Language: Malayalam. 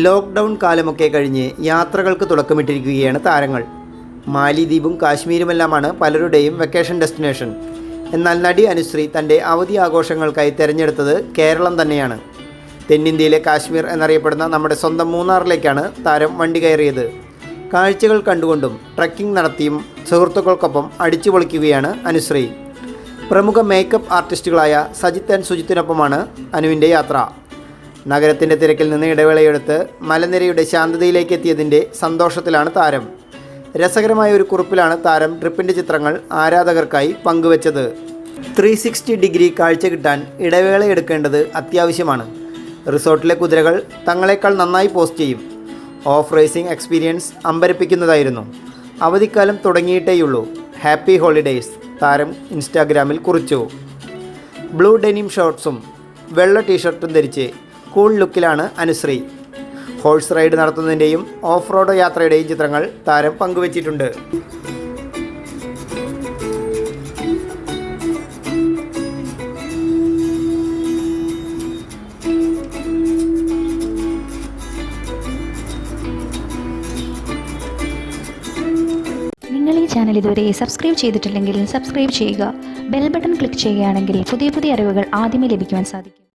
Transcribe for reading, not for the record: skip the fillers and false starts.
ലോക്ക്ഡൗൺ കാലമൊക്കെ കഴിഞ്ഞ് യാത്രകൾക്ക് തുടക്കമിട്ടിരിക്കുകയാണ് താരങ്ങൾ. മാലിദ്വീപും കാശ്മീരുമെല്ലാമാണ് പലരുടെയും വെക്കേഷൻ ഡെസ്റ്റിനേഷൻ. എന്നാൽ നടി അനുശ്രീ തൻ്റെ അവധി ആഘോഷങ്ങൾക്കായി തിരഞ്ഞെടുത്തത് കേരളം തന്നെയാണ്. തെന്നിന്ത്യയിലെ കാശ്മീർ എന്നറിയപ്പെടുന്ന നമ്മുടെ സ്വന്തം മൂന്നാറിലേക്കാണ് താരം വണ്ടി കയറിയത്. കാഴ്ചകൾ കണ്ടുകൊണ്ടും ട്രക്കിംഗ് നടത്തിയും സുഹൃത്തുക്കൾക്കൊപ്പം അടിച്ചു പൊളിക്കുകയാണ് അനുശ്രീ. പ്രമുഖ മേക്കപ്പ് ആർട്ടിസ്റ്റുകളായ സജിത്ത് ആൻഡ് സുജിത്തിനൊപ്പമാണ് അനുവിൻ്റെ യാത്ര. നഗരത്തിൻ്റെ തിരക്കിൽ നിന്ന് ഇടവേളയെടുത്ത് മലനിരയുടെ ശാന്തതയിലേക്ക് എത്തിയതിൻ്റെ സന്തോഷത്തിലാണ് താരം. രസകരമായ ഒരു കുറിപ്പിലാണ് താരം ട്രിപ്പിൻ്റെ ചിത്രങ്ങൾ ആരാധകർക്കായി പങ്കുവച്ചത്. 360 ഡിഗ്രി കാഴ്ച കിട്ടാൻ ഇടവേളയെടുക്കേണ്ടത് അത്യാവശ്യമാണ്. റിസോർട്ടിലെ കുതിരകൾ തങ്ങളെക്കാൾ നന്നായി പോസ്റ്റ് ചെയ്യും. ഓഫ് റേസിംഗ് എക്സ്പീരിയൻസ് അമ്പരപ്പിക്കുന്നതായിരുന്നു. അവധിക്കാലം തുടങ്ങിയിട്ടേയുള്ളൂ. ഹാപ്പി ഹോളിഡേയ്സ് താരം ഇൻസ്റ്റാഗ്രാമിൽ കുറിച്ചു. ബ്ലൂ ഡെനിം ഷോർട്ട്സും വെള്ള ടീഷർട്ടും ധരിച്ച് കൂൾ ലുക്കിലാണ് അനുശ്രീ. ഹോഴ്സ് റൈഡ് നടത്തുന്നതിൻ്റെയും ഓഫ് റോഡ് യാത്രയുടെയും ചിത്രങ്ങൾ താരം പങ്കുവച്ചിട്ടുണ്ട്. നിങ്ങൾ ഈ ചാനൽ ഇതുവരെ സബ്സ്ക്രൈബ് ചെയ്തിട്ടില്ലെങ്കിൽ സബ്സ്ക്രൈബ് ചെയ്യുക. ബെൽ ബട്ടൺ ക്ലിക്ക് ചെയ്യുകയാണെങ്കിൽ പുതിയ അറിവുകൾ ആദ്യമേ ലഭിക്കുവാൻ സാധിക്കും.